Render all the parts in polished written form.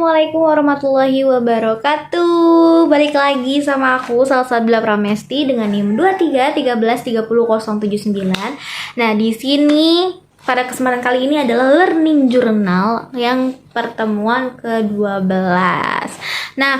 Assalamualaikum warahmatullahi wabarakatuh. Balik lagi sama aku Salsabila Pramesti dengan NIM 23133079. Nah, di sini pada kesempatan kali ini adalah learning journal yang pertemuan ke-12. Nah,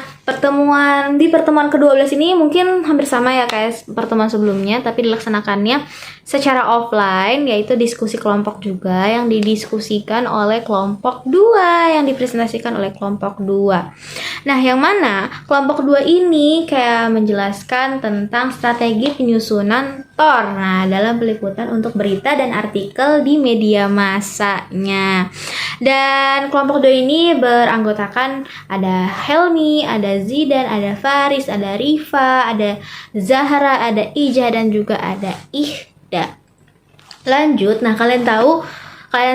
di pertemuan ke-12 ini mungkin hampir sama ya kayak pertemuan sebelumnya, tapi dilaksanakannya secara offline, yaitu diskusi kelompok juga yang didiskusikan oleh kelompok 2, yang dipresentasikan oleh kelompok 2. Nah, yang mana kelompok 2 ini kayak menjelaskan tentang strategi penyusunan TOR. Nah, dalam peliputan untuk berita dan artikel di media massanya. Dan kelompok 2 ini beranggotakan ada Helmi, ada Zidan, ada Faris, ada Rifa, ada Zahra, ada Ijah, dan juga ada Ihda. Lanjut, nah kalian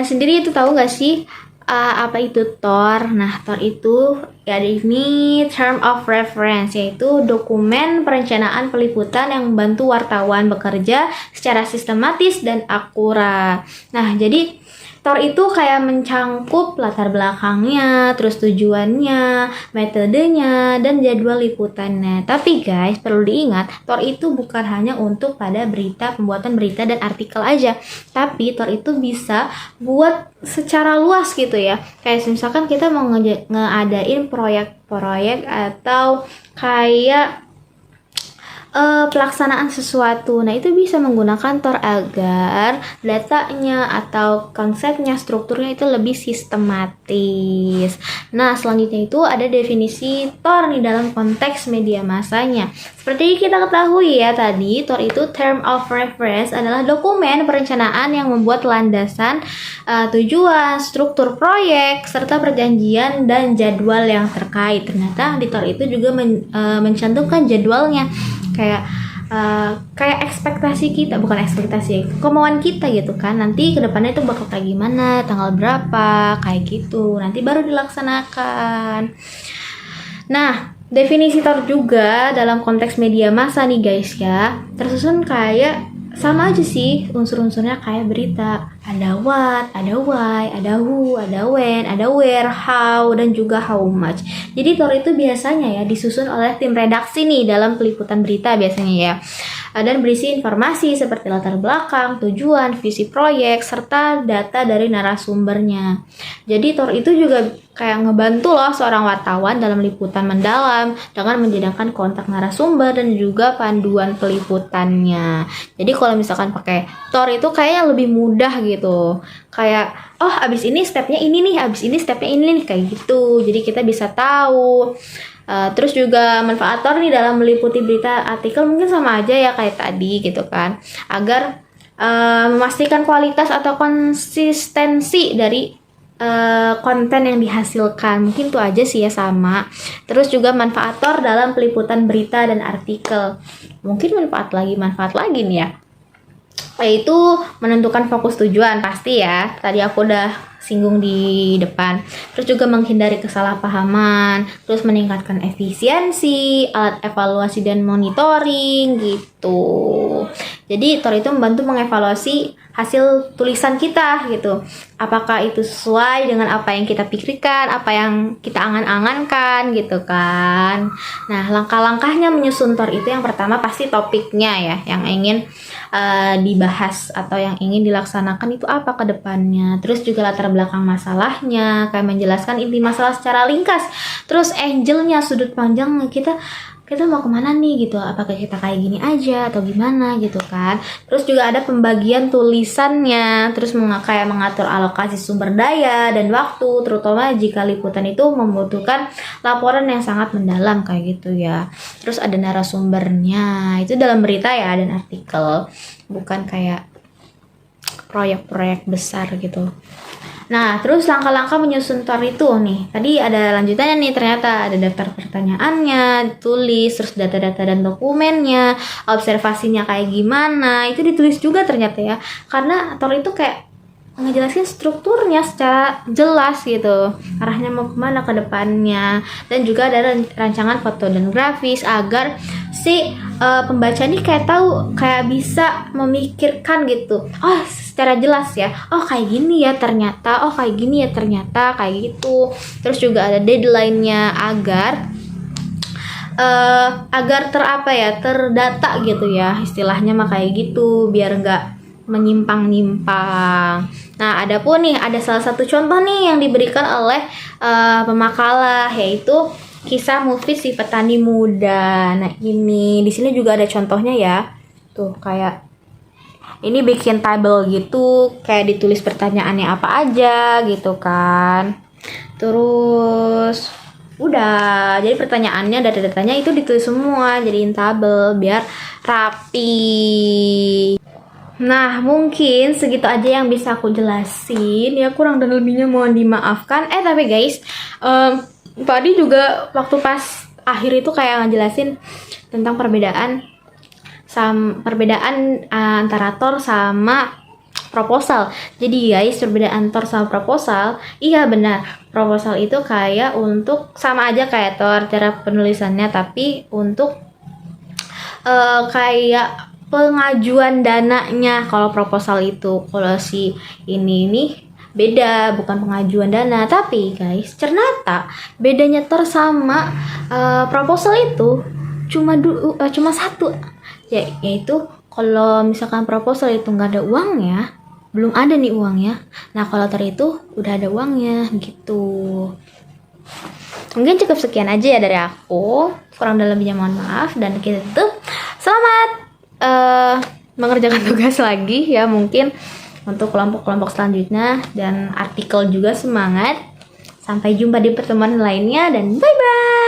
sendiri itu tahu nggak sih apa itu TOR? Nah, TOR itu ya ini term of reference, yaitu dokumen perencanaan peliputan yang membantu wartawan bekerja secara sistematis dan akurat. Nah, jadi TOR itu kayak mencangkup latar belakangnya, terus tujuannya, metodenya, dan jadwal liputannya. Tapi guys, perlu diingat, TOR itu bukan hanya untuk pada pembuatan berita dan artikel aja. Tapi TOR itu bisa buat secara luas gitu ya. Kayak misalkan kita mau ngadain proyek-proyek atau kayak pelaksanaan sesuatu. Nah, itu bisa menggunakan TOR agar datanya atau konsepnya, strukturnya itu lebih sistematis. Nah, selanjutnya itu ada definisi TOR nih dalam konteks media massanya. Seperti kita ketahui ya tadi, TOR itu term of reference adalah dokumen perencanaan yang membuat landasan tujuan, struktur proyek, serta perjanjian dan jadwal yang terkait. Ternyata di TOR itu juga mencantumkan jadwalnya. Kayak ekspektasi kita, bukan ekspektasi, kemauan kita gitu kan, nanti kedepannya itu bakal kayak gimana, tanggal berapa, kayak gitu, nanti baru dilaksanakan. Nah, definisi TOR juga dalam konteks media massa nih guys ya, tersusun kayak sama aja sih unsur-unsurnya kayak berita. Ada what, ada why, ada who, ada when, ada where, how, dan juga how much. Jadi TOR itu biasanya ya disusun oleh tim redaksi nih dalam peliputan berita biasanya ya. Dan berisi informasi seperti latar belakang, tujuan, visi proyek, serta data dari narasumbernya. Jadi TOR itu juga kayak ngebantu loh seorang wartawan dalam liputan mendalam dengan menjadikan kontak narasumber dan juga panduan peliputannya. Jadi kalau misalkan pakai TOR itu kayaknya lebih mudah gitu. Kayak abis ini stepnya ini nih, abis ini stepnya ini nih, kayak gitu. Jadi kita bisa tahu. Terus juga manfaat TOR nih dalam meliputi berita artikel mungkin sama aja ya kayak tadi gitu kan, agar memastikan kualitas atau konsistensi dari konten yang dihasilkan. Mungkin itu aja sih ya, sama. Terus juga manfaat TOR dalam peliputan berita dan artikel, mungkin manfaat lagi nih ya, yaitu menentukan fokus tujuan, pasti ya, tadi aku udah singgung di depan. Terus juga menghindari kesalahpahaman, terus meningkatkan efisiensi, alat evaluasi dan monitoring gitu. Jadi TOR itu membantu mengevaluasi hasil tulisan kita gitu. Apakah itu sesuai dengan apa yang kita pikirkan, apa yang kita angan-angankan gitu kan. Nah, langkah-langkahnya menyusun TOR itu yang pertama pasti topiknya ya, yang ingin dibahas atau yang ingin dilaksanakan itu apa ke depannya. Terus juga latar belakang masalahnya, kayak menjelaskan inti masalah secara ringkas. Terus angle-nya, sudut pandang kita mau kemana nih gitu, apakah kita kayak gini aja atau gimana gitu kan. Terus juga ada pembagian tulisannya, terus kayak mengatur alokasi sumber daya dan waktu, terutama jika liputan itu membutuhkan laporan yang sangat mendalam kayak gitu ya. Terus ada narasumbernya, itu dalam berita ya dan artikel, bukan kayak proyek-proyek besar gitu. Nah, terus langkah-langkah menyusun TOR itu nih. Tadi ada lanjutannya nih, ternyata ada daftar pertanyaannya, ditulis, terus data-data dan dokumennya, observasinya kayak gimana, itu ditulis juga ternyata ya. Karena TOR itu kayak ngejelasin strukturnya secara jelas gitu, arahnya mau kemana ke depannya, dan juga ada rancangan foto dan grafis agar si pembaca nih kayak tahu, kayak bisa memikirkan gitu. Oh, secara jelas ya. Oh, kayak gini ya ternyata. Oh, kayak gini ya ternyata, kayak gitu. Terus juga ada deadline-nya agar terdata gitu ya, istilahnya mah kayak gitu, biar nggak menyimpang-nyimpang. Nah, ada salah satu contoh nih yang diberikan oleh pemakalah, yaitu kisah movie si petani muda. Nah, ini di sini juga ada contohnya ya. Tuh, kayak ini bikin tabel gitu, kayak ditulis pertanyaannya apa aja gitu kan. Terus udah, jadi pertanyaannya, data-datanya itu ditulis semua, jadiin tabel biar rapi. Nah, mungkin segitu aja yang bisa aku jelasin. Ya, kurang dan lebihnya mohon dimaafkan. Tapi guys, tadi juga waktu pas akhir itu kayak ngejelasin tentang perbedaan antara TOR sama proposal. Jadi guys, perbedaan TOR sama proposal, iya benar, proposal itu kayak untuk sama aja kayak TOR cara penulisannya, tapi untuk kayak pengajuan dananya. Kalau proposal itu, kalau si ini beda, bukan pengajuan dana. Tapi guys, ternyata bedanya TOR sama proposal itu cuma satu, yaitu kalau misalkan proposal itu nggak ada uangnya, belum ada nih uangnya. Nah, kalau TOR itu udah ada uangnya gitu. Mungkin cukup sekian aja ya dari aku. Kurang dan lebihnya mohon maaf. Dan kita tuh selamat mengerjakan tugas lagi ya, mungkin untuk kelompok-kelompok selanjutnya. Dan artikel juga semangat. Sampai jumpa di pertemuan lainnya dan bye-bye.